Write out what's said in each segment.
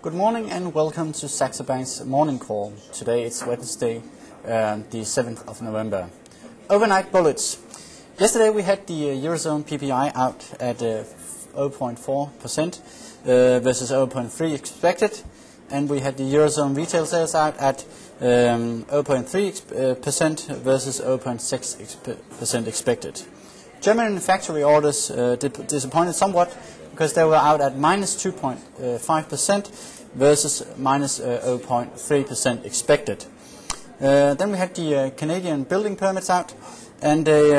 Good morning and welcome to Saxo Bank's morning call. Today it's Wednesday, the 7th of November. Overnight bullets. Yesterday we had the Eurozone PPI out at 0.4% versus 0.3 expected, and we had the Eurozone retail sales out at 0.3% versus 0.6% expected. German factory orders disappointed somewhat because they were out at minus 2.5% versus minus 0.3% expected. Then we had the Canadian building permits out, and they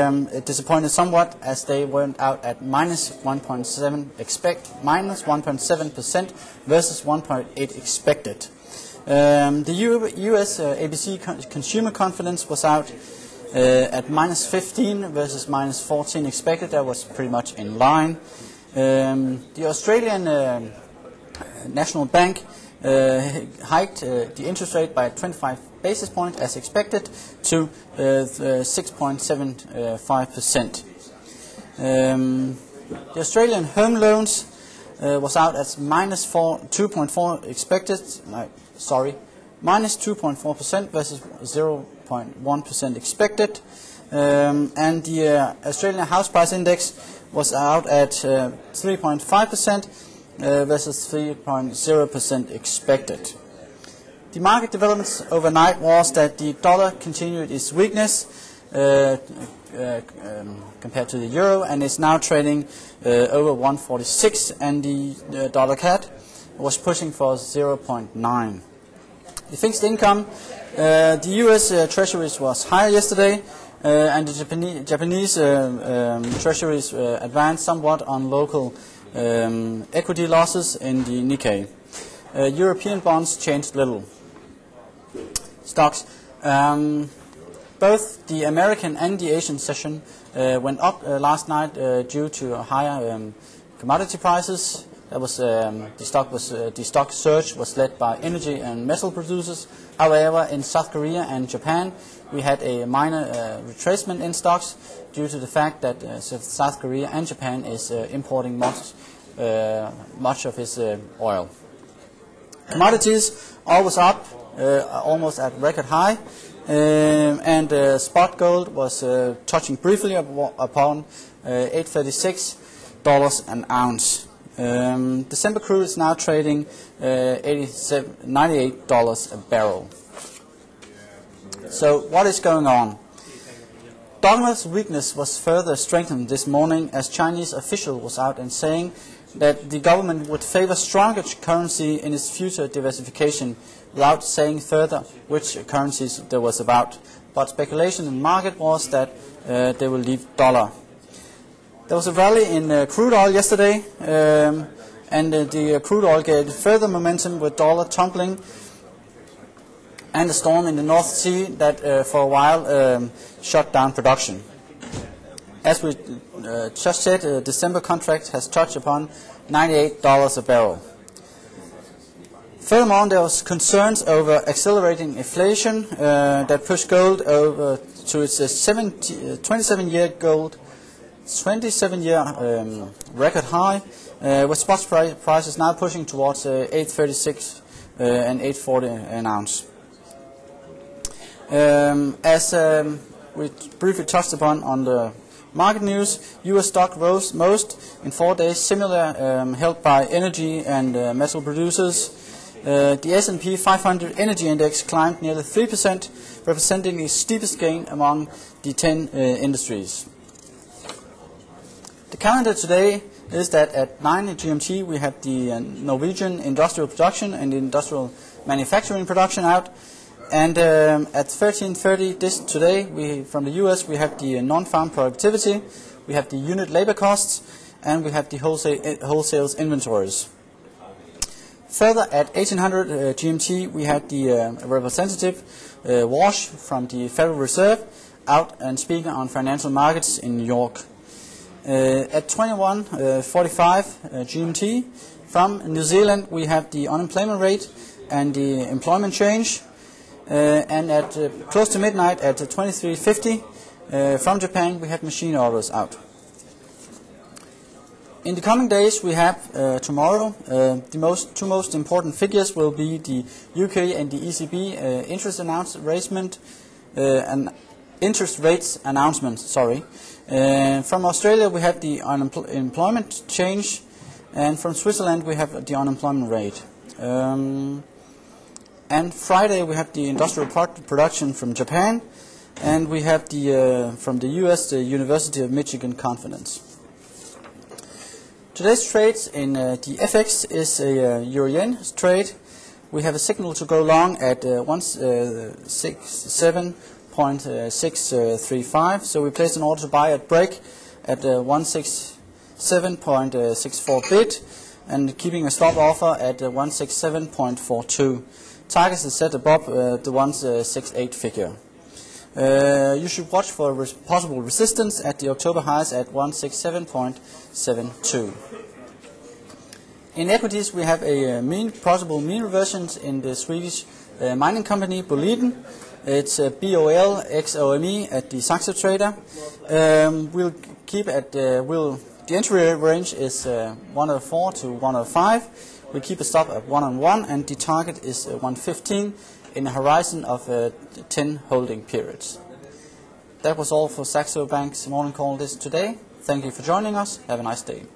disappointed somewhat as they went out at minus 1.7% versus 1.8 expected. The US ABC consumer confidence was out at minus 15 versus minus 14 expected. That was pretty much in line. The Australian National Bank hiked the interest rate by 25 basis points as expected to 6.75%. The Australian home loans was out as minus 2.4 expected. Minus 2.4% versus 0.1% expected. And the Australian house price index was out at 3.5% versus 3.0% expected. The market developments overnight was that the dollar continued its weakness compared to the euro and is now trading over 146, and the dollar CAD was pushing for 0.9. The fixed income, the US treasuries was higher yesterday, and the Japanese treasuries advanced somewhat on local equity losses in the Nikkei. European bonds changed little. Stocks. Both the American and the Asian session went up last night due to higher commodity prices. That was the stock surge was led by energy and metal producers. However, in South Korea and Japan, we had a minor retracement in stocks due to the fact that South Korea and Japan is importing much of its oil. Commodities always up, almost at record high, and spot gold was touching briefly upon $836 an ounce. December crude is now trading $98 a barrel. So what is going on? Dollar's weakness was further strengthened this morning as Chinese official was out and saying that the government would favor stronger currency in its future diversification without saying further which currencies there was about. But speculation in the market was that they will leave dollar. There was a rally in crude oil yesterday, and the crude oil gained further momentum with dollar tumbling and a storm in the North Sea that for a while shut down production. As we just said, December contract has touched upon $98 a barrel. Furthermore, there was concerns over accelerating inflation that pushed gold over to its 27-year record high, with spot prices now pushing towards 836 and 840 an ounce. As we briefly touched upon on the market news, U.S. stock rose most in 4 days, similar helped by energy and metal producers. The S&P 500 energy index climbed nearly 3%, representing the steepest gain among the 10 industries. The calendar today is that at 9 GMT we have the Norwegian industrial production and industrial manufacturing production out, and at 13:30 today from the US we have the non-farm productivity, we have the unit labor costs, and we have the wholesale inventories. Further at 1800 GMT we had the representative Walsh from the Federal Reserve out and speaking on financial markets in New York. At 21:45 GMT from New Zealand we have the unemployment rate and the employment change, and at close to midnight at 23:50 from Japan we had machine orders out. In the coming days, we have tomorrow the two most important figures will be the UK and the ECB interest rates announcement. Sorry. From Australia, we have the unemployment change, and from Switzerland, we have the unemployment rate. And Friday, we have the industrial production from Japan, and we have the from the US, the University of Michigan confidence. Today's trades in the FX is a euro-yen trade. We have a signal to go long at 167.635. So we placed an order to buy at break at 167.64 bid, and keeping a stop offer at 167.42. Targets is set above the 168 figure. You should watch for possible resistance at the October highs at 167.72. In equities, we have a possible mean reversions in the Swedish mining company Boliden. It's BOLXOME at the Saxo trader. We'll keep at the entry range is 104 to 105. We keep a stop at 101, and the target is 115 in a horizon of 10 holding periods. That was all for Saxo Bank's morning call today. Thank you for joining us. Have a nice day.